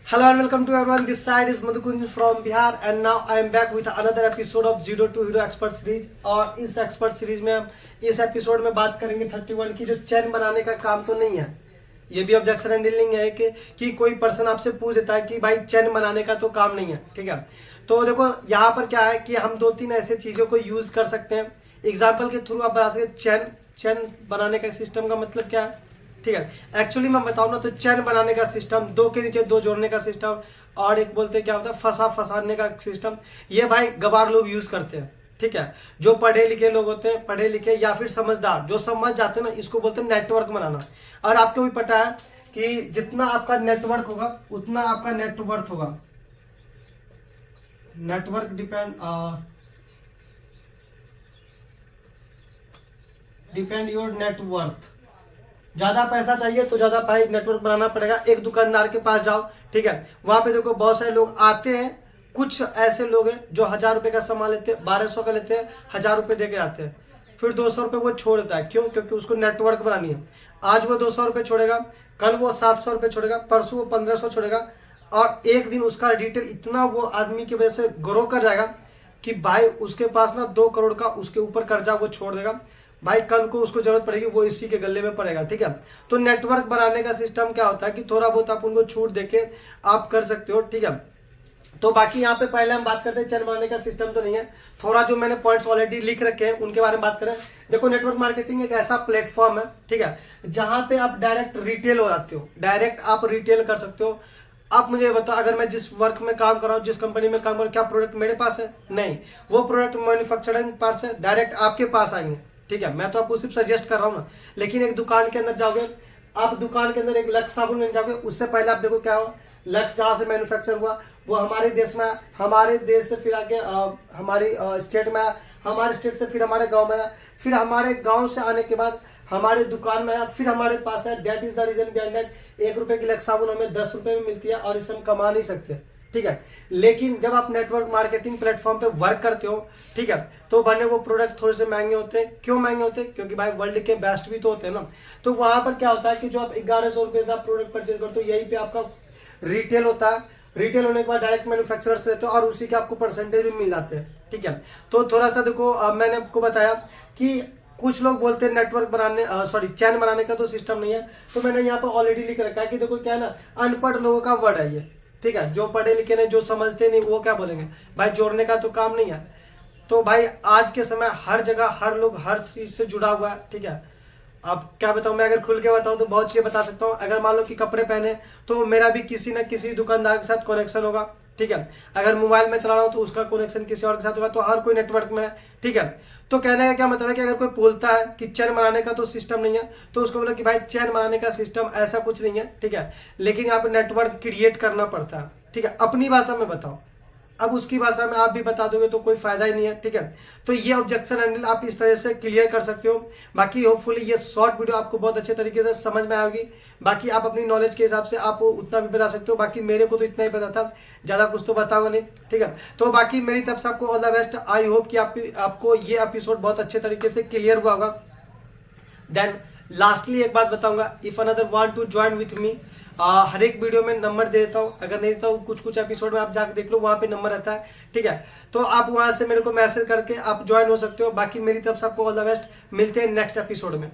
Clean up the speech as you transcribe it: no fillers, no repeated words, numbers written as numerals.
Hello and welcome to everyone. This side is Madhukunj from Bihar and now I am back with another episode of Zero to Hero Expert Series. और इस expert series में हम इस episode में बात करेंगे 31 की, जो चैन बनाने का काम तो नहीं है। ये भी ऑब्जेक्शन हैंडलिंग है कि कोई पर्सन आपसे पूछ देता है कि भाई चैन बनाने का तो काम नहीं है, ठीक है। तो देखो यहाँ पर क्या है कि हम दो तीन ऐसे चीज़ों को यूज़ कर सकते हैं। एग्जाम्पल के थ्रू आप बना सकते। चैन बनाने का सिस्टम का मतलब क्या है, ठीक है। एक्चुअली मैं बताऊँ ना तो चैन बनाने का सिस्टम, दो के नीचे दो जोड़ने का सिस्टम, और एक बोलते हैं क्या होता है फंसाने का सिस्टम, ये भाई गवार लोग यूज करते हैं, ठीक है। जो पढ़े लिखे लोग होते हैं, पढ़े लिखे या फिर समझदार जो समझ जाते हैं ना, इसको बोलते हैं नेटवर्क बनाना। और आपको भी पता है कि जितना आपका नेटवर्क होगा उतना आपका नेटवर्थ होगा। Network depend your net worth. ज्यादा पैसा चाहिए तो ज्यादा भाई नेटवर्क बनाना पड़ेगा। एक दुकानदार के पास जाओ, ठीक है, वहां पे देखो बहुत सारे लोग आते हैं। कुछ ऐसे लोग हैं जो 1000 रुपए का सामान लेते हैं, 1200 का लेते हैं, 1000 रुपए दे के आते हैं, फिर 200 रुपए वो छोड़ देता है। क्यों? क्योंकि उसको नेटवर्क बनानी है। आज वो 200 रुपए छोड़ेगा, कल वो 700 रुपए छोड़ेगा, परसों वो 1500 छोड़ेगा, और एक दिन उसका डिटेल इतना वो आदमी की वजह से ग्रो कर जाएगा कि भाई उसके पास ना 2 करोड़ का उसके ऊपर कर्जा वो छोड़ देगा। भाई कल को उसको जरूरत पड़ेगी, वो इसी के गले में पड़ेगा, ठीक है। तो नेटवर्क बनाने का सिस्टम क्या होता है कि थोड़ा बहुत आप उनको छूट देके आप कर सकते हो, ठीक है। तो बाकी यहाँ पे पहले हम बात करते हैं चैन बनाने का सिस्टम तो नहीं है, थोड़ा जो मैंने पॉइंट्स ऑलरेडी लिख रखे हैं उनके बारे में बात करें। देखो, नेटवर्क मार्केटिंग एक ऐसा प्लेटफॉर्म है, ठीक है, जहां पे आप डायरेक्ट रिटेल हो जाते हो, डायरेक्ट आप रिटेल कर सकते हो। आप मुझे बताओ, अगर मैं जिस वर्क में काम कर रहा हूँ, जिस कंपनी में काम कर रहा हूँ, क्या प्रोडक्ट मेरे पास है? नहीं, वो प्रोडक्ट मैन्युफैक्चरिंग पास है, डायरेक्ट आपके पास आएंगे, ठीक है। मैं तो आपको सिर्फ सजेस्ट कर रहा हूँ ना। लेकिन एक दुकान के अंदर जाओगे, आप दुकान के अंदर एक लक्स साबुन लेने जाओगे, उससे पहले आप देखो क्या हो, लक्स जहाँ से मैन्युफैक्चर हुआ वो हमारे देश में, हमारे देश से फिर आगे हमारी स्टेट में, हमारे स्टेट से फिर हमारे गांव में आया, फिर हमारे गांव से आने के बाद हमारे दुकान में आया, फिर हमारे पास है। That is the reason behind that 1 रुपए की लक्स साबुन हमें 10 रुपए में मिलती है, और इसे हम कमा नहीं सकते, ठीक है। लेकिन जब आप नेटवर्क मार्केटिंग प्लेटफॉर्म पे वर्क करते हो, ठीक है, तो बने वो प्रोडक्ट थोड़े से महंगे होते हैं। क्यों महंगे होते हैं? क्योंकि भाई वर्ल्ड के बेस्ट भी तो होते हैं ना। तो वहां पर क्या होता है कि जो आप 1100 रुपए से आप प्रोडक्ट परचेज करते हो, यहीं पे आपका रिटेल होता है। रिटेल होने के बाद डायरेक्ट मैन्युफैक्चरर से लेते हो और उसी के आपको परसेंटेज भी मिल जाते हैं, ठीक है। तो थोड़ा सा देखो, मैंने आपको बताया कि कुछ लोग बोलते हैं नेटवर्क बनाने चैन बनाने का तो सिस्टम नहीं है। तो मैंने यहाँ पर ऑलरेडी लिख रखा है कि देखो क्या है ना, अनपढ़ लोगों का वर्ड है ये, ठीक है। जो पढ़े लिखे नहीं, जो समझते नहीं, वो क्या बोलेंगे भाई जोड़ने का तो काम नहीं है। तो भाई आज के समय हर जगह हर लोग हर चीज से जुड़ा हुआ है, ठीक है। अब क्या बताऊं, मैं अगर खुल के बताऊं तो बहुत चीजें बता सकता हूं। अगर मान लो कि कपड़े पहने तो मेरा भी किसी न किसी दुकानदार के साथ कनेक्शन होगा, ठीक है। अगर मोबाइल में चला रहा हूं तो उसका कनेक्शन किसी और के साथ होगा। तो हर कोई नेटवर्क में है, ठीक है। तो कहने का क्या मतलब है कि अगर कोई बोलता है कि चैन बनाने का तो सिस्टम नहीं है, तो उसको बोला कि भाई चैन बनाने का सिस्टम ऐसा कुछ नहीं है, ठीक है। लेकिन यहाँ पे नेटवर्क क्रिएट करना पड़ता है, ठीक है। अपनी भाषा में बताओ, अब उसकी भाषा में आप भी बता दोगे तो कोई फायदा ही नहीं है, ठीक है। तो ये ऑब्जेक्शन हैंडल आप इस तरह से क्लियर कर सकते हो। बाकी होपफुली ये शॉर्ट वीडियो आपको बहुत अच्छे तरीके से समझ में आएगी। बाकी आप अपनी नॉलेज के हिसाब से आप उतना भी बता सकते हो। बाकी मेरे को तो इतना ही पता था, ज्यादा कुछ तो बताऊंगा नहीं, ठीक है। तो बाकी मेरी तरफ से आपको all the best. I hope कि आपको ये एपिसोड बहुत अच्छे तरीके से क्लियर हुआ होगा। देन लास्टली एक बात बताऊंगा, if another want to join with me, हर एक वीडियो में नंबर दे देता हूँ। अगर नहीं देता हूँ, कुछ कुछ एपिसोड में आप जाकर देख लो, वहां पे नंबर रहता है, ठीक है। तो आप वहां से मेरे को मैसेज करके आप ज्वाइन हो सकते हो। बाकी मेरी तरफ से आपको ऑल द बेस्ट। मिलते हैं नेक्स्ट एपिसोड में।